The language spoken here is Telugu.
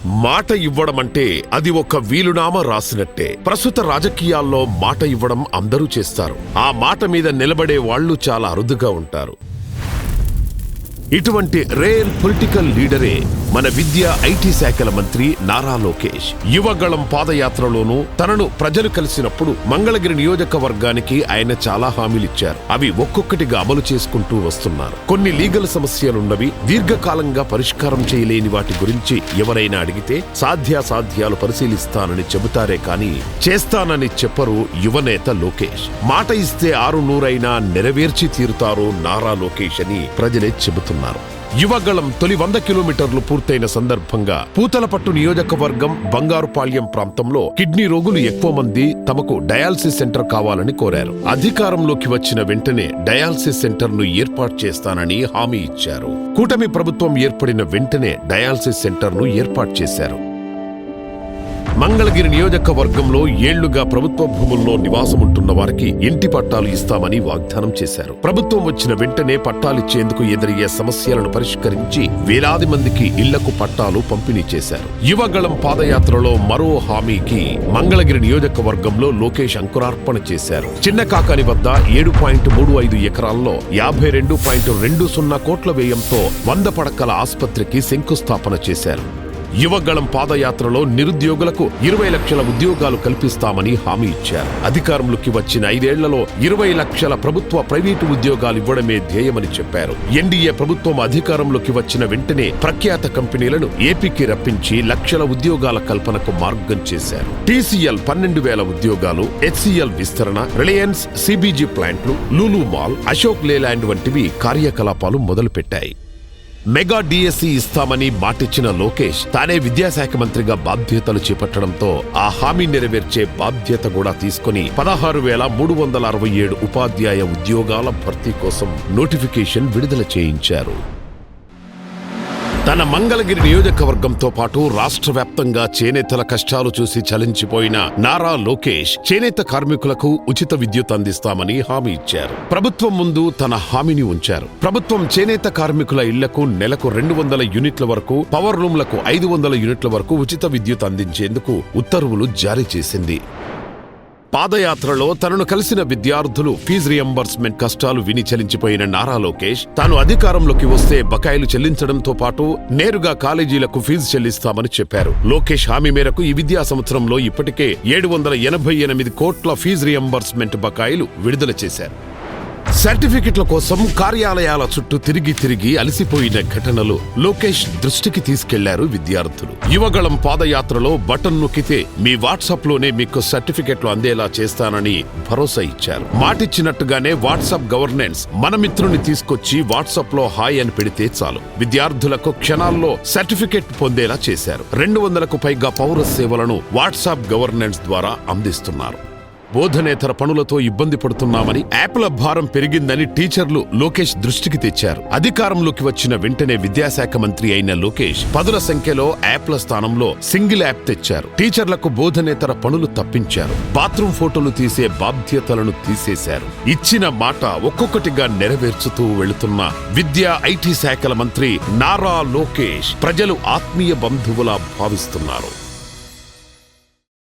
మాట ఇవ్వడమంటే అది ఒక వీలునామా రాసినట్టే. ప్రస్తుత రాజకీయాల్లో మాట ఇవ్వడం అందరూ చేస్తారు. ఆ మాట మీద నిలబడే వాళ్లు చాలా అరుదుగా ఉంటారు. ఇటువంటి రేర్ పొలిటికల్ లీడరే మన విద్యా ఐటీ శాఖల మంత్రి నారా లోకేష్. యువగళం పాదయాత్రలోనూ తనను ప్రజలు కలిసినప్పుడు మంగళగిరి నియోజకవర్గానికి ఆయన చాలా హామీలిచ్చారు. అవి ఒక్కొక్కటిగా అమలు చేసుకుంటూ వస్తున్నారు. కొన్ని లీగల్ సమస్యలున్నవి, దీర్ఘకాలంగా పరిష్కారం చేయలేని వాటి గురించి ఎవరైనా అడిగితే సాధ్యాసాధ్యాలు పరిశీలిస్తానని చెబుతారే కానీ చేస్తానని చెప్పరు యువనేత లోకేష్. మాట ఇస్తే 600 నెరవేర్చి తీరుతారు నారా లోకేష్ అని ప్రజలే చెబుతున్నారు. యువగళం తొలి 100 కిలోమీటర్లు పూర్తయిన సందర్భంగా పూతలపట్టు నియోజకవర్గం బంగారుపాళ్యం ప్రాంతంలో కిడ్నీ రోగులు ఎక్కువ మంది తమకు డయాలసిస్ సెంటర్ కావాలని కోరారు. అధికారంలోకి వచ్చిన వెంటనే డయాలసిస్ సెంటర్ ను ఏర్పాటు చేస్తానని హామీ ఇచ్చారు. కూటమి ప్రభుత్వం ఏర్పడిన వెంటనే డయాలసిస్ సెంటర్ ను ఏర్పాటు చేశారు. మంగళగిరి నియోజకవర్గంలో ఏళ్లుగా ప్రభుత్వ భూముల్లో నివాసముంటున్న వారికి ఇంటి పట్టాలు ఇస్తామని వాగ్దానం చేశారు. ప్రభుత్వం వచ్చిన వెంటనే పట్టాలిచ్చేందుకు ఎదురయ్యే సమస్యలను పరిష్కరించి వేలాది మందికి ఇళ్లకు పట్టాలు పంపిణీ చేశారు. యువగళం పాదయాత్రలో మరో హామీకి మంగళగిరి నియోజకవర్గంలో లోకేష్ అంకురార్పణ చేశారు. చిన్న కాకాని వద్ద 7.35 ఎకరాల్లో 52.20 కోట్ల వ్యయంతో 100 పడకల ఆస్పత్రికి శంకుస్థాపన చేశారు. యువగళం పాదయాత్రలో నిరుద్యోగులకు 20 లక్షల ఉద్యోగాలు కల్పిస్తామని హామీ ఇచ్చారు. అధికారంలోకి వచ్చిన 5 ఏళ్లలో 20 లక్షల ప్రభుత్వ ప్రైవేటు ఉద్యోగాలు ఇవ్వడమే ధ్యేయమని చెప్పారు. ఎన్డీఏ ప్రభుత్వం అధికారంలోకి వచ్చిన వెంటనే ప్రఖ్యాత కంపెనీలను ఏపీకి రప్పించి లక్షల ఉద్యోగాల కల్పనకు మార్గం చేశారు. టీసీఎల్ 12,000 ఉద్యోగాలు, హెచ్సీఎల్ విస్తరణ, రిలయన్స్ సిబిజీ ప్లాంట్లు, లూలు మాల్, అశోక్ లేలాండ్ వంటివి కార్యకలాపాలు మొదలుపెట్టాయి. మెగా డిఎస్సి ఇస్తామని మాటిచ్చిన లోకేష్ తానే విద్యాశాఖ మంత్రిగా బాధ్యతలు చేపట్టడంతో ఆ హామీ నెరవేర్చే బాధ్యత కూడా తీసుకుని 16,367 ఉపాధ్యాయ ఉద్యోగాల భర్తీ కోసం నోటిఫికేషన్ విడుదల చేయించారు. తన మంగళగిరి నియోజకవర్గంతో పాటు రాష్ట్ర వ్యాప్తంగా చేనేతల కష్టాలు చూసి చలించిపోయిన నారా లోకేష్ చేనేత కార్మికులకు ఉచిత విద్యుత్ అందిస్తామని హామీ ఇచ్చారు. ప్రభుత్వం ముందు తన హామీని ఉంచారు. ప్రభుత్వం చేనేత కార్మికుల ఇళ్లకు నెలకు 200 యూనిట్ల వరకు, పవర్ రూమ్లకు 500 యూనిట్ల వరకు ఉచిత విద్యుత్ అందించేందుకు ఉత్తర్వులు జారీ చేసింది. పాదయాత్రలో తనను కలిసిన విద్యార్థులు ఫీజు రియంబర్స్మెంట్ కష్టాలు విని చలించిపోయిన నారా లోకేష్ తాను అధికారంలోకి వస్తే బకాయిలు చెల్లించడంతో పాటు నేరుగా కాలేజీలకు ఫీజు చెల్లిస్తామని చెప్పారు. లోకేష్ హామీ మేరకు ఈ విద్యా సంవత్సరంలో ఇప్పటికే 788 కోట్ల ఫీజు రియంబర్స్మెంట్ బకాయిలు విడుదల చేశారు. సర్టిఫికెట్ల కోసం కార్యాలయాల చుట్టూ తిరిగి అలసిపోయిన ఘటనలు లోకేష్ దృష్టికి తీసుకెళ్లారు విద్యార్థులు. యువగళం పాదయాత్రలో బటన్ నొక్కితే మీ వాట్సాప్ లోనే మీకు సర్టిఫికెట్లు అందేలా చేస్తానని భరోసా ఇచ్చారు. మాటిచ్చినట్టుగానే వాట్సాప్ గవర్నెన్స్ మన మిత్రుని తీసుకొచ్చి వాట్సాప్ లో హాయ్ అని పెడితే చాలు విద్యార్థులకు క్షణాల్లో సర్టిఫికెట్ పొందేలా చేశారు. 200కు పైగా పౌర సేవలను వాట్సాప్ గవర్నెన్స్ ద్వారా అందిస్తున్నారు. బోధనేతర పనులతో ఇబ్బంది పడుతున్నామని, యాప్ల భారం పెరిగిందని టీచర్లు లోకేష్ దృష్టికి తెచ్చారు. అధికారంలోకి వచ్చిన వెంటనే విద్యాశాఖ మంత్రి అయిన లోకేష్ పదుల సంఖ్యలో యాప్ల స్థానంలో సింగిల్ యాప్ తెచ్చారు. టీచర్లకు బోధనేతర పనులు తప్పించారు. బాత్రూమ్ ఫోటోలు తీసే బాధ్యతలను తీసేశారు. ఇచ్చిన మాట ఒక్కొక్కటిగా నెరవేర్చుతూ వెళుతున్న విద్యా ఐటీ శాఖల మంత్రి నారా లోకేష్ ప్రజలు ఆత్మీయ బంధువులా భావిస్తున్నారు.